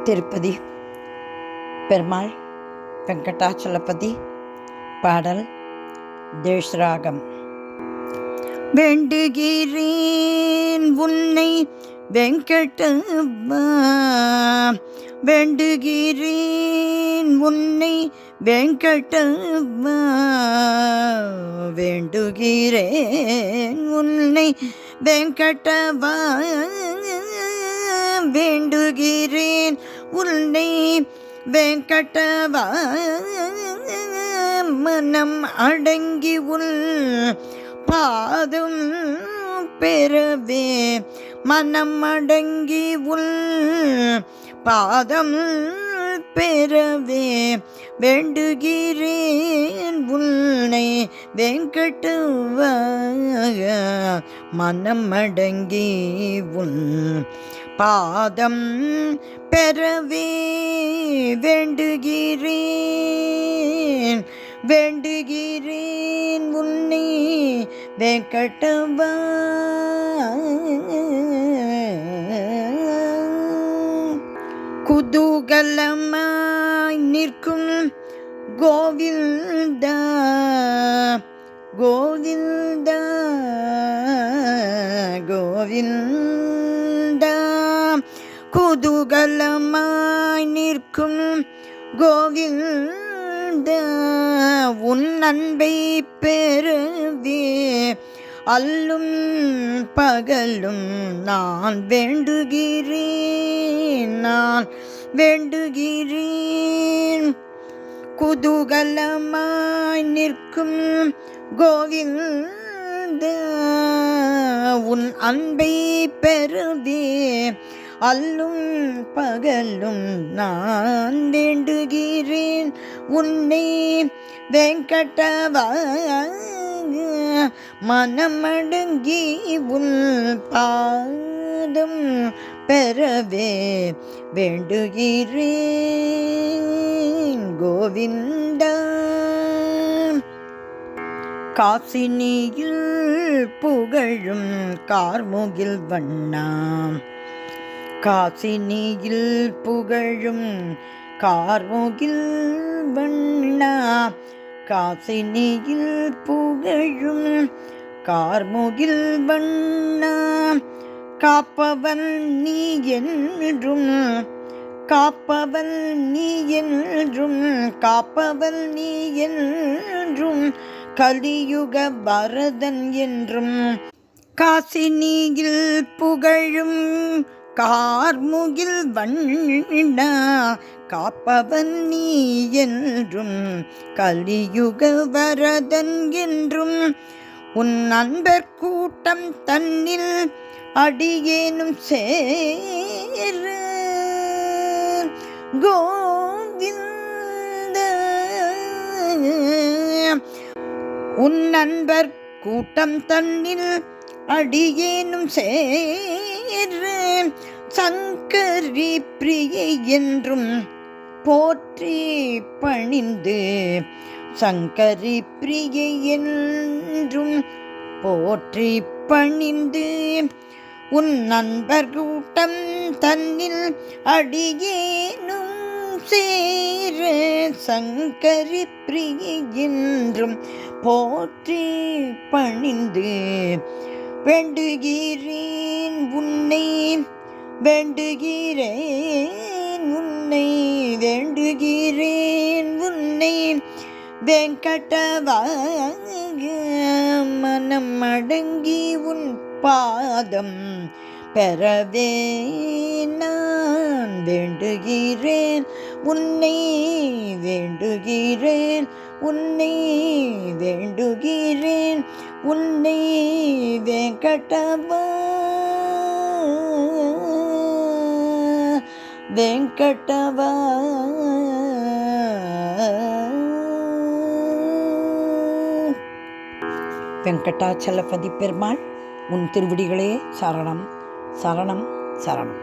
திருப்பதி பெருமாள் வெங்கடாச்சலபதி. பாடல் தேஷ்ராகம். வேண்டுகிறேன் உன்னை வெங்கடவா, வேண்டுகிறேன் உன்னை வெங்கடவா, வேண்டுகிறேன் உன்னை வெங்கடவா, வேண்டுகிறேன் உன்னை வெங்கடவா, மனம் அடங்கி உள் பாதம் பெறவே, மனம் அடங்கி உள் பாதம் பெறவே, வேண்டுகிறேன் உன்னை வெங்கடவா, மனம் அடங்கி உன் பாதம் பெறவே, வேண்டுகிறேன் வேண்டுகிறேன் உன்னை வெங்கடவா. குதூகலமாய் நிற்கும் கோவிந்தா, கோவிந்தா, கோவிந்தா, குதூகலமாய் நிற்கும் கோவிந்தா, உன் அன்பை பெறவே அல்லும் பகலும் நான் வேண்டுகிறேன், நான் வேண்டுகிறேன். குதூகலமாய் நிற்கும் கோவிந்தா, உன் அன்பை பெறவே அல்லும் பகலும் நான் வேண்டுகிறேன் உன்னை வெங்கடவா, மனமடங்கி உன் பாதம் பெறவே வேண்டுகிறேன் கோவிந்தா. காசினியில் புகழும் கார்முகில் வண்ணா, காசினியில் புகழும் கார்முகில் வண்ணா, காசினியில் புகழும் கார்முகில் வண்ணா, காப்பவன் நீ என்றும், காப்பவன் நீ என்றும், காப்பவன் நீ என்றும், கலியுக வரதன் என்றும், காசினியில் புகழும் கார்முகில் வண்ணா, காப்பவன் நீ என்றும், கலியுக வரதன் என்றும், உன் அன்பர் கூட்டம் தன்னில் அடியேனும் சேர கோவிந்தா, உன் அன்பர் கூட்டம் தன்னில் அடியேனும் சேர சங்கரி பிரியை என்றும் போற்றி பணிந்து, சங்கரி பிரியை என்றும் போற்றி பணிந்து, உன் நண்பர் கூட்டம் தன்னில் அடியேனும் சேர சங்கரி பிரியை என்றும் போற்றி பணிந்து, வேண்டுகிறேன் உன்னை வேண்டுகிறேன் உன்னை வேண்டுகிறேன் உன்னை வெங்கடவா, மனம் அடங்கி உன் பாதம் பெறவே நான் வேண்டுகிறேன் உன்னை வேண்டுகிறேன் உன்னை வேண்டுகிறேன் உன்னை வெங்கடவா, வெங்கடவா. வெங்கடாச்சலபதி பெருமாள், உன் திருவடிகளே சரணம் சரணம் சரணம்.